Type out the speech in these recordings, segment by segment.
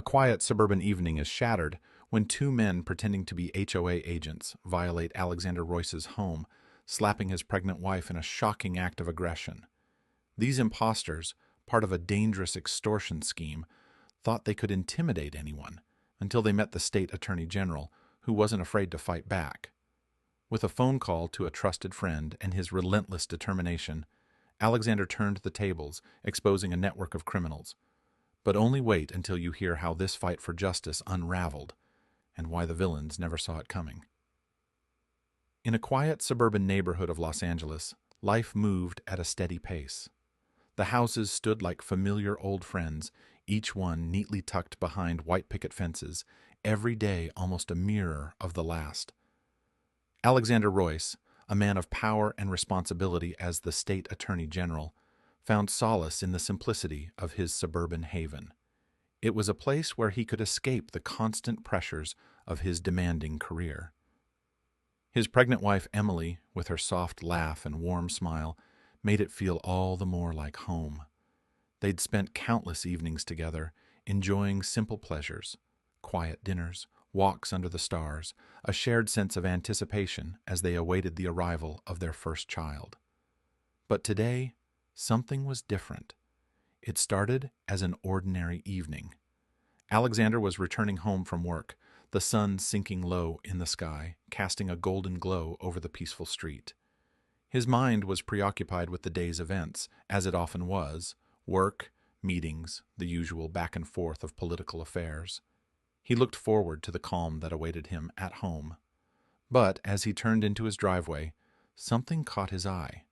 A quiet suburban evening is shattered when two men pretending to be HOA agents violate Alexander Royce's home, slapping his pregnant wife in a shocking act of aggression. These imposters, part of a dangerous extortion scheme, thought they could intimidate anyone until they met the state attorney general, who wasn't afraid to fight back. With a phone call to a trusted friend and his relentless determination, Alexander turned the tables, exposing a network of criminals. But only wait until you hear how this fight for justice unraveled and why the villains never saw it coming. In a quiet suburban neighborhood of Los Angeles, life moved at a steady pace. The houses stood like familiar old friends, each one neatly tucked behind white picket fences, every day almost a mirror of the last. Alexander Royce, a man of power and responsibility as the state attorney general, found solace in the simplicity of his suburban haven. It was a place where he could escape the constant pressures of his demanding career. His pregnant wife Emily, with her soft laugh and warm smile, made it feel all the more like home. They'd spent countless evenings together, enjoying simple pleasures, quiet dinners, walks under the stars, a shared sense of anticipation as they awaited the arrival of their first child. But today, something was different. It started as an ordinary evening. Alexander was returning home from work, the sun sinking low in the sky, casting a golden glow over the peaceful street. His mind was preoccupied with the day's events, as it often was: work, meetings, the usual back and forth of political affairs. He looked forward to the calm that awaited him at home. But as he turned into his driveway, something caught his eye.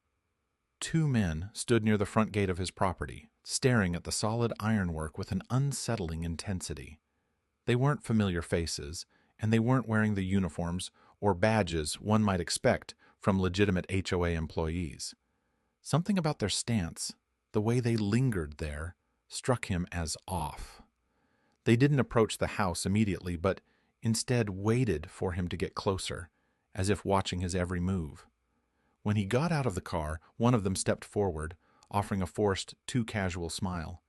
Two men stood near the front gate of his property, staring at the solid ironwork with an unsettling intensity. They weren't familiar faces, and they weren't wearing the uniforms or badges one might expect from legitimate HOA employees. Something about their stance, the way they lingered there, struck him as off. They didn't approach the house immediately, but instead waited for him to get closer, as if watching his every move. When he got out of the car, one of them stepped forward, offering a forced, too casual smile.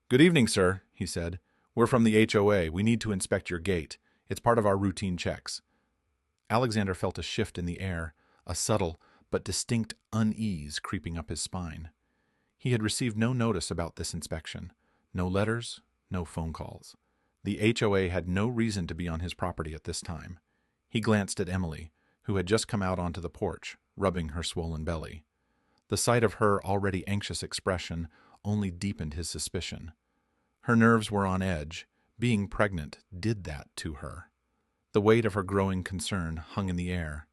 "Good evening, sir," he said. "We're from the HOA. We need to inspect your gate. It's part of our routine checks." Alexander felt a shift in the air, a subtle but distinct unease creeping up his spine. He had received no notice about this inspection, no letters, no phone calls. The HOA had no reason to be on his property at this time. He glanced at Emily, who had just come out onto the porch, rubbing her swollen belly. The sight of her already anxious expression only deepened his suspicion. Her nerves were on edge. Being pregnant did that to her. The weight of her growing concern hung in the air.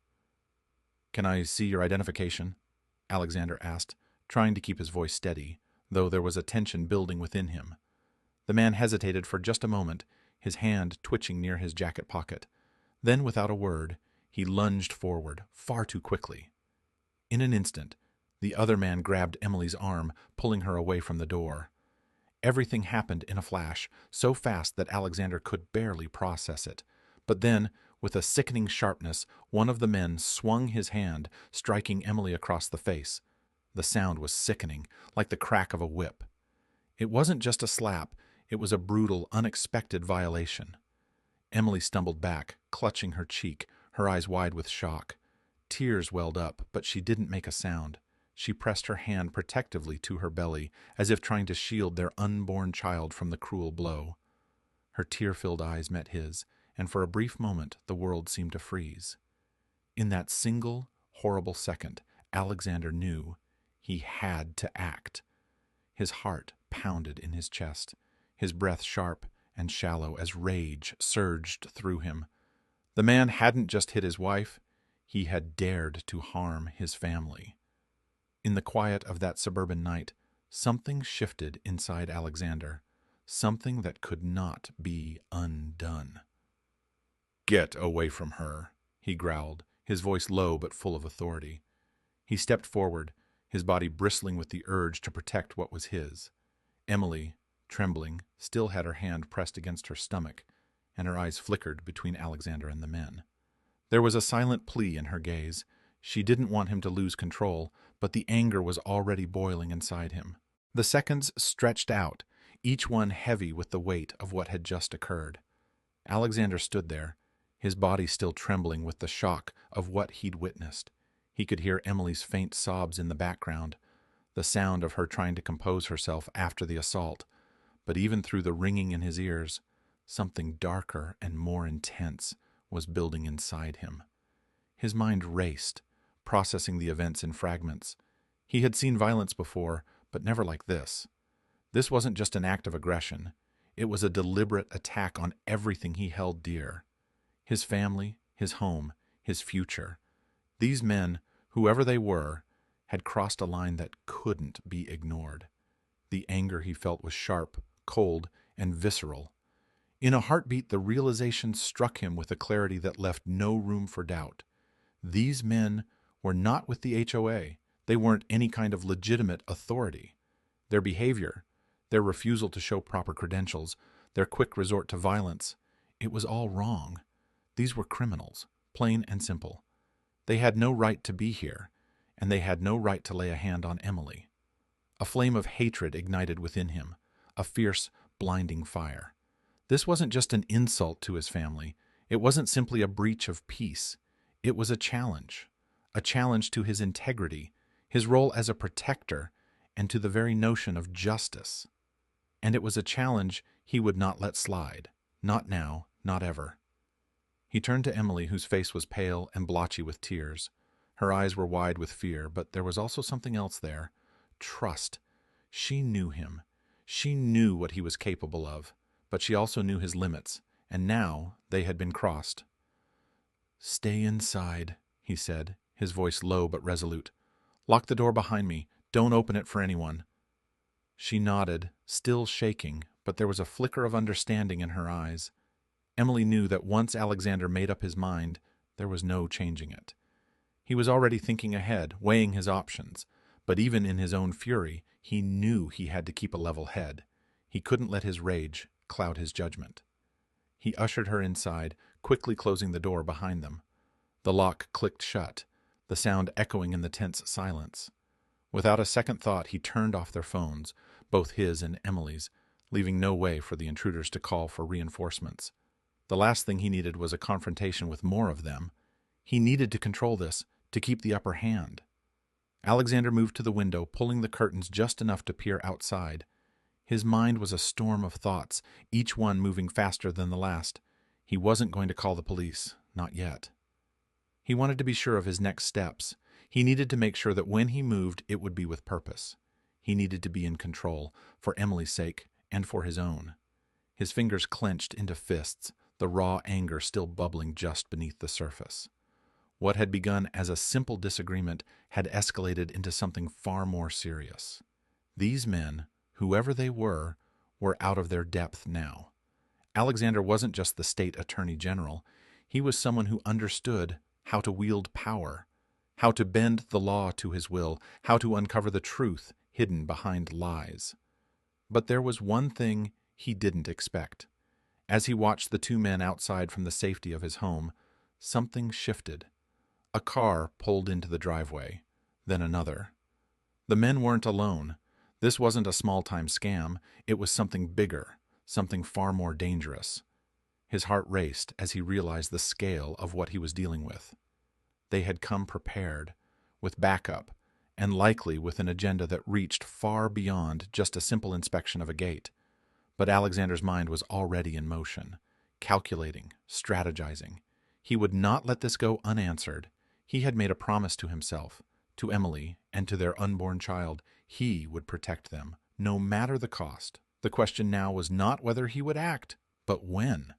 "Can I see your identification?" Alexander asked, trying to keep his voice steady, though there was a tension building within him. The man hesitated for just a moment, his hand twitching near his jacket pocket. Then, without a word, he lunged forward, far too quickly. In an instant, the other man grabbed Emily's arm, pulling her away from the door. Everything happened in a flash, so fast that Alexander could barely process it. But then, with a sickening sharpness, one of the men swung his hand, striking Emily across the face. The sound was sickening, like the crack of a whip. It wasn't just a slap, it was a brutal, unexpected violation. Emily stumbled back, clutching her cheek, her eyes wide with shock. Tears welled up, but she didn't make a sound. She pressed her hand protectively to her belly, as if trying to shield their unborn child from the cruel blow. Her tear-filled eyes met his, and for a brief moment the world seemed to freeze. In that single, horrible second, Alexander knew he had to act. His heart pounded in his chest, his breath sharp and shallow as rage surged through him. The man hadn't just hit his wife, he had dared to harm his family. In the quiet of that suburban night, something shifted inside Alexander, something that could not be undone. "Get away from her," he growled, his voice low but full of authority. He stepped forward, his body bristling with the urge to protect what was his. Emily, trembling, still had her hand pressed against her stomach, and her eyes flickered between Alexander and the men. There was a silent plea in her gaze. She didn't want him to lose control, but the anger was already boiling inside him. The seconds stretched out, each one heavy with the weight of what had just occurred. Alexander stood there, his body still trembling with the shock of what he'd witnessed. He could hear Emily's faint sobs in the background, the sound of her trying to compose herself after the assault. But even through the ringing in his ears, something darker and more intense was building inside him. His mind raced, processing the events in fragments. He had seen violence before, but never like this. This wasn't just an act of aggression. It was a deliberate attack on everything he held dear. His family, his home, his future. These men, whoever they were, had crossed a line that couldn't be ignored. The anger he felt was sharp, cold, and visceral. In a heartbeat, the realization struck him with a clarity that left no room for doubt. These men were not with the HOA. They weren't any kind of legitimate authority. Their behavior, their refusal to show proper credentials, their quick resort to violence, it was all wrong. These were criminals, plain and simple. They had no right to be here, and they had no right to lay a hand on Emily. A flame of hatred ignited within him, a fierce, blinding fire. This wasn't just an insult to his family. It wasn't simply a breach of peace. It was a challenge to his integrity, his role as a protector, and to the very notion of justice. And it was a challenge he would not let slide. Not now, not ever. He turned to Emily, whose face was pale and blotchy with tears. Her eyes were wide with fear, but there was also something else there. Trust. She knew him. She knew what he was capable of, but she also knew his limits, and now they had been crossed. "Stay inside," he said, his voice low but resolute. "Lock the door behind me. Don't open it for anyone." She nodded, still shaking, but there was a flicker of understanding in her eyes. Emily knew that once Alexander made up his mind, there was no changing it. He was already thinking ahead, weighing his options, but even in his own fury, he knew he had to keep a level head. He couldn't let his rage cloud his judgment. He ushered her inside, quickly closing the door behind them. The lock clicked shut, the sound echoing in the tense silence. Without a second thought, he turned off their phones, both his and Emily's, leaving no way for the intruders to call for reinforcements. The last thing he needed was a confrontation with more of them. He needed to control this, to keep the upper hand. Alexander moved to the window, pulling the curtains just enough to peer outside. His mind was a storm of thoughts, each one moving faster than the last. He wasn't going to call the police, not yet. He wanted to be sure of his next steps. He needed to make sure that when he moved, it would be with purpose. He needed to be in control, for Emily's sake and for his own. His fingers clenched into fists, the raw anger still bubbling just beneath the surface. What had begun as a simple disagreement had escalated into something far more serious. These men, whoever they were out of their depth now. Alexander wasn't just the state attorney general. He was someone who understood how to wield power, how to bend the law to his will, how to uncover the truth hidden behind lies. But there was one thing he didn't expect. As he watched the two men outside from the safety of his home, something shifted. A car pulled into the driveway, then another. The men weren't alone. This wasn't a small-time scam. It was something bigger, something far more dangerous. His heart raced as he realized the scale of what he was dealing with. They had come prepared, with backup, and likely with an agenda that reached far beyond just a simple inspection of a gate. But Alexander's mind was already in motion, calculating, strategizing. He would not let this go unanswered. He had made a promise to himself, to Emily, and to their unborn child. He would protect them, no matter the cost. The question now was not whether he would act, but when.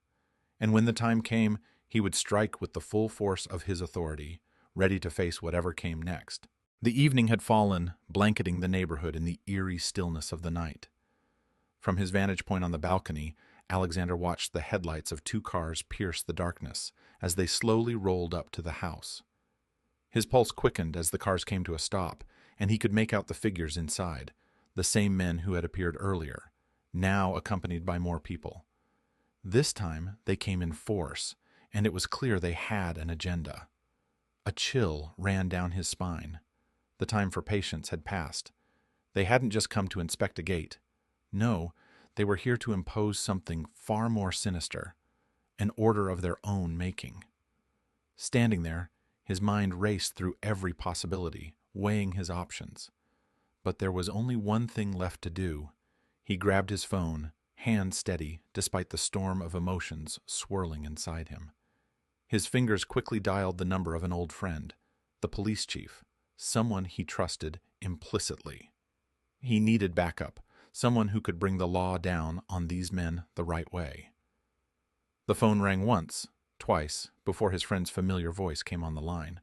And when the time came, he would strike with the full force of his authority, ready to face whatever came next. The evening had fallen, blanketing the neighborhood in the eerie stillness of the night. From his vantage point on the balcony, Alexander watched the headlights of two cars pierce the darkness as they slowly rolled up to the house. His pulse quickened as the cars came to a stop, and he could make out the figures inside, the same men who had appeared earlier, now accompanied by more people. This time they came in force, and it was clear they had an agenda. A chill ran down his spine. The time for patience had passed. They hadn't just come to inspect a gate. No, They were here to impose something far more sinister, an order of their own making. Standing there, his mind raced through every possibility, weighing his options. But there was only one thing left to do. He grabbed his phone, hand steady despite the storm of emotions swirling inside him. His fingers quickly dialed the number of an old friend, the police chief, someone he trusted implicitly. He needed backup, someone who could bring the law down on these men the right way. The phone rang once, twice, before his friend's familiar voice came on the line.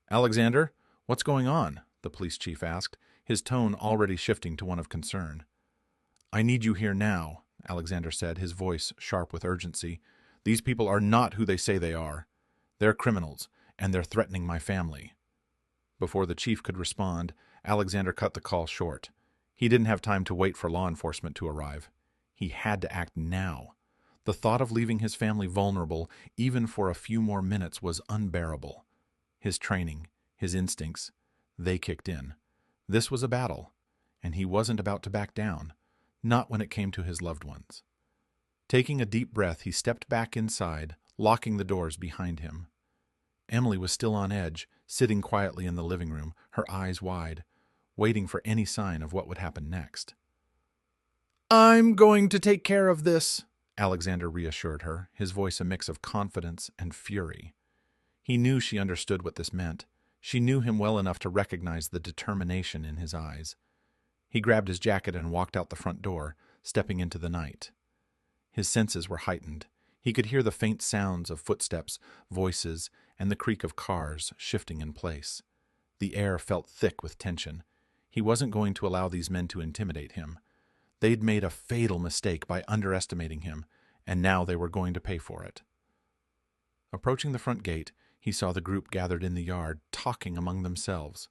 "Alexander, what's going on?" the police chief asked, his tone already shifting to one of concern. "I need you here now," Alexander said, his voice sharp with urgency. "These people are not who they say they are. They're criminals, and they're threatening my family." Before the chief could respond, Alexander cut the call short. He didn't have time to wait for law enforcement to arrive. He had to act now. The thought of leaving his family vulnerable, even for a few more minutes, was unbearable. His training, his instincts, they kicked in. This was a battle, and he wasn't about to back down, not when it came to his loved ones. Taking a deep breath, he stepped back inside, locking the doors behind him. Emily was still on edge, sitting quietly in the living room, her eyes wide, waiting for any sign of what would happen next. "I'm going to take care of this," Alexander reassured her, his voice a mix of confidence and fury. He knew she understood what this meant. She knew him well enough to recognize the determination in his eyes. He grabbed his jacket and walked out the front door, stepping into the night. His senses were heightened. He could hear the faint sounds of footsteps, voices, and the creak of cars shifting in place. The air felt thick with tension. He wasn't going to allow these men to intimidate him. They'd made a fatal mistake by underestimating him, and now they were going to pay for it. Approaching the front gate, he saw the group gathered in the yard, talking among themselves.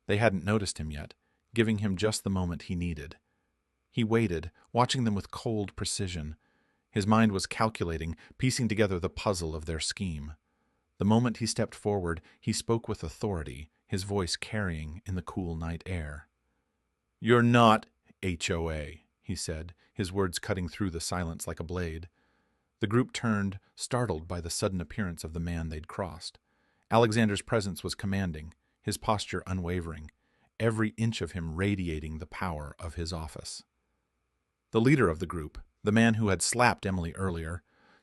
They hadn't noticed him yet, giving him just the moment he needed. He waited, watching them with cold precision. His mind was calculating, piecing together the puzzle of their scheme. The moment he stepped forward, he spoke with authority, his voice carrying in the cool night air. "You're not HOA," he said, his words cutting through the silence like a blade. The group turned, startled by the sudden appearance of the man they'd crossed. Alexander's presence was commanding, his posture unwavering, every inch of him radiating the power of his office. The leader of the group, the man who had slapped Emily earlier,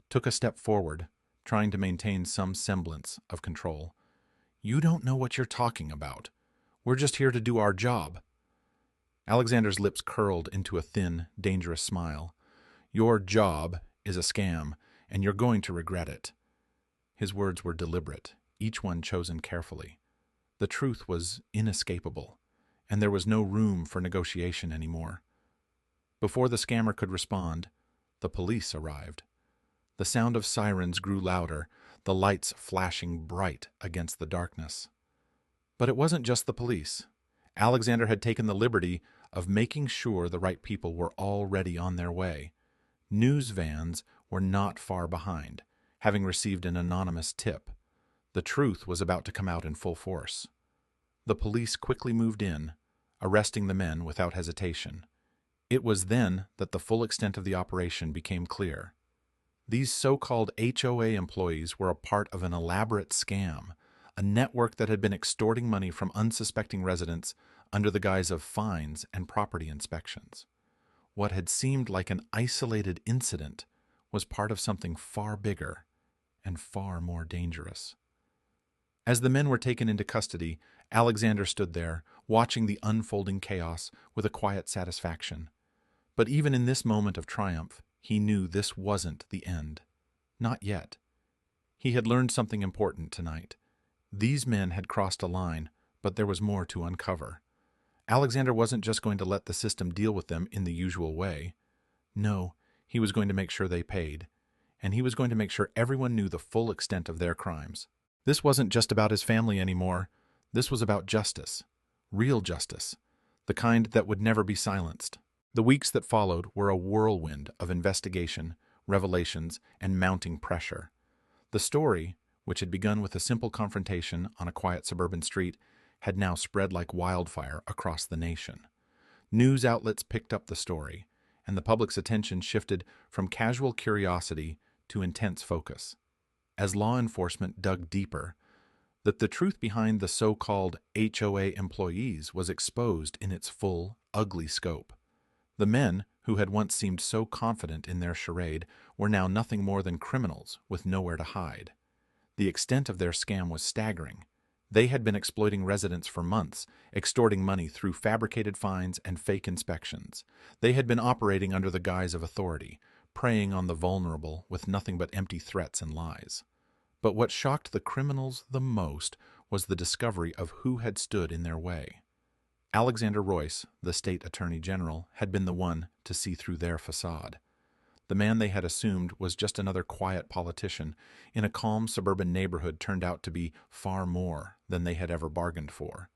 took a step forward, trying to maintain some semblance of control. "You don't know what you're talking about. We're just here to do our job." Alexander's lips curled into a thin, dangerous smile. "Your job is a scam, and you're going to regret it." His words were deliberate, each one chosen carefully. The truth was inescapable, and there was no room for negotiation anymore. Before the scammer could respond, the police arrived. The sound of sirens grew louder, the lights flashing bright against the darkness. But it wasn't just the police. Alexander had taken the liberty of making sure the right people were already on their way. News vans were not far behind, having received an anonymous tip. The truth was about to come out in full force. The police quickly moved in, arresting the men without hesitation. It was then that the full extent of the operation became clear. These so-called HOA employees were a part of an elaborate scam, a network that had been extorting money from unsuspecting residents under the guise of fines and property inspections. What had seemed like an isolated incident was part of something far bigger and far more dangerous. As the men were taken into custody, Alexander stood there, watching the unfolding chaos with a quiet satisfaction. But even in this moment of triumph, he knew this wasn't the end. Not yet. He had learned something important tonight. These men had crossed a line, but there was more to uncover. Alexander wasn't just going to let the system deal with them in the usual way. No, he was going to make sure they paid, and he was going to make sure everyone knew the full extent of their crimes. This wasn't just about his family anymore. This was about justice. Real justice. The kind that would never be silenced. The weeks that followed were a whirlwind of investigation, revelations, and mounting pressure. The story, which had begun with a simple confrontation on a quiet suburban street, had now spread like wildfire across the nation. News outlets picked up the story, and the public's attention shifted from casual curiosity to intense focus. As law enforcement dug deeper, that the truth behind the so-called HOA employees was exposed in its full, ugly scope. The men, who had once seemed so confident in their charade, were now nothing more than criminals with nowhere to hide. The extent of their scam was staggering. They had been exploiting residents for months, extorting money through fabricated fines and fake inspections. They had been operating under the guise of authority, preying on the vulnerable with nothing but empty threats and lies. But what shocked the criminals the most was the discovery of who had stood in their way. Alexander Royce, the state attorney general, had been the one to see through their facade. The man they had assumed was just another quiet politician in a calm suburban neighborhood turned out to be far more than they had ever bargained for.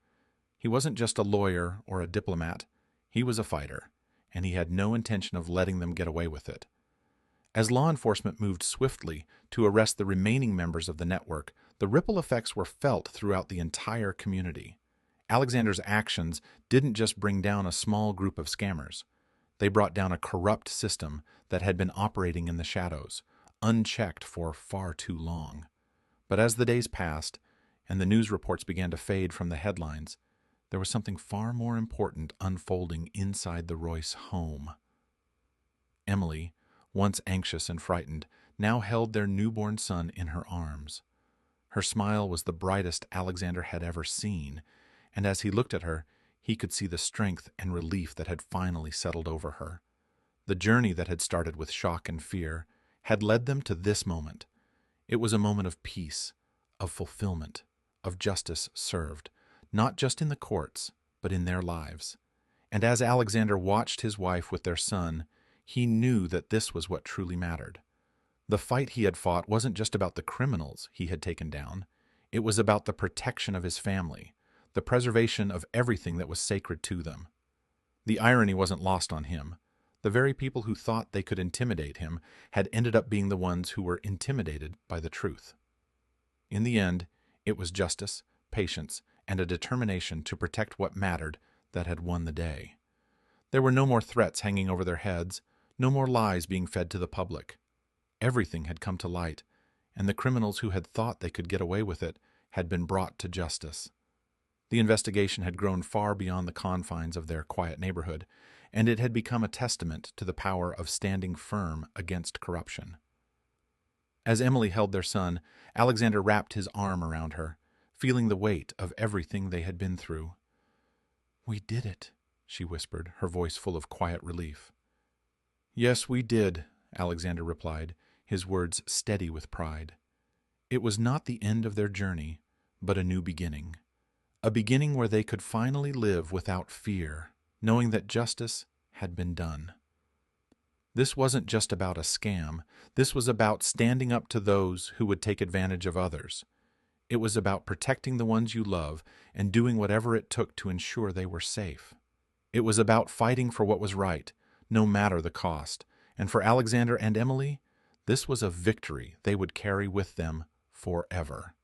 He wasn't just a lawyer or a diplomat, he was a fighter, and he had no intention of letting them get away with it. As law enforcement moved swiftly to arrest the remaining members of the network, the ripple effects were felt throughout the entire community. Alexander's actions didn't just bring down a small group of scammers. They brought down a corrupt system that had been operating in the shadows, unchecked for far too long. But as the days passed, and the news reports began to fade from the headlines, there was something far more important unfolding inside the Royce home. Emily, once anxious and frightened, now held their newborn son in her arms. Her smile was the brightest Alexander had ever seen, and as he looked at her, he could see the strength and relief that had finally settled over her. The journey that had started with shock and fear had led them to this moment. It was a moment of peace, of fulfillment, of justice served, not just in the courts, but in their lives. And as Alexander watched his wife with their son, he knew that this was what truly mattered. The fight he had fought wasn't just about the criminals he had taken down. It was about the protection of his family, the preservation of everything that was sacred to them. The irony wasn't lost on him. The very people who thought they could intimidate him had ended up being the ones who were intimidated by the truth. In the end, it was justice, patience, and a determination to protect what mattered that had won the day. There were no more threats hanging over their heads, no more lies being fed to the public. Everything had come to light, and the criminals who had thought they could get away with it had been brought to justice. The investigation had grown far beyond the confines of their quiet neighborhood, and it had become a testament to the power of standing firm against corruption. As Emily held their son, Alexander wrapped his arm around her, feeling the weight of everything they had been through. "We did it," she whispered, her voice full of quiet relief. "Yes, we did," Alexander replied, his words steady with pride. It was not the end of their journey, but a new beginning. A beginning where they could finally live without fear, knowing that justice had been done. This wasn't just about a scam. This was about standing up to those who would take advantage of others. It was about protecting the ones you love and doing whatever it took to ensure they were safe. It was about fighting for what was right, no matter the cost. And for Alexander and Emily, this was a victory they would carry with them forever.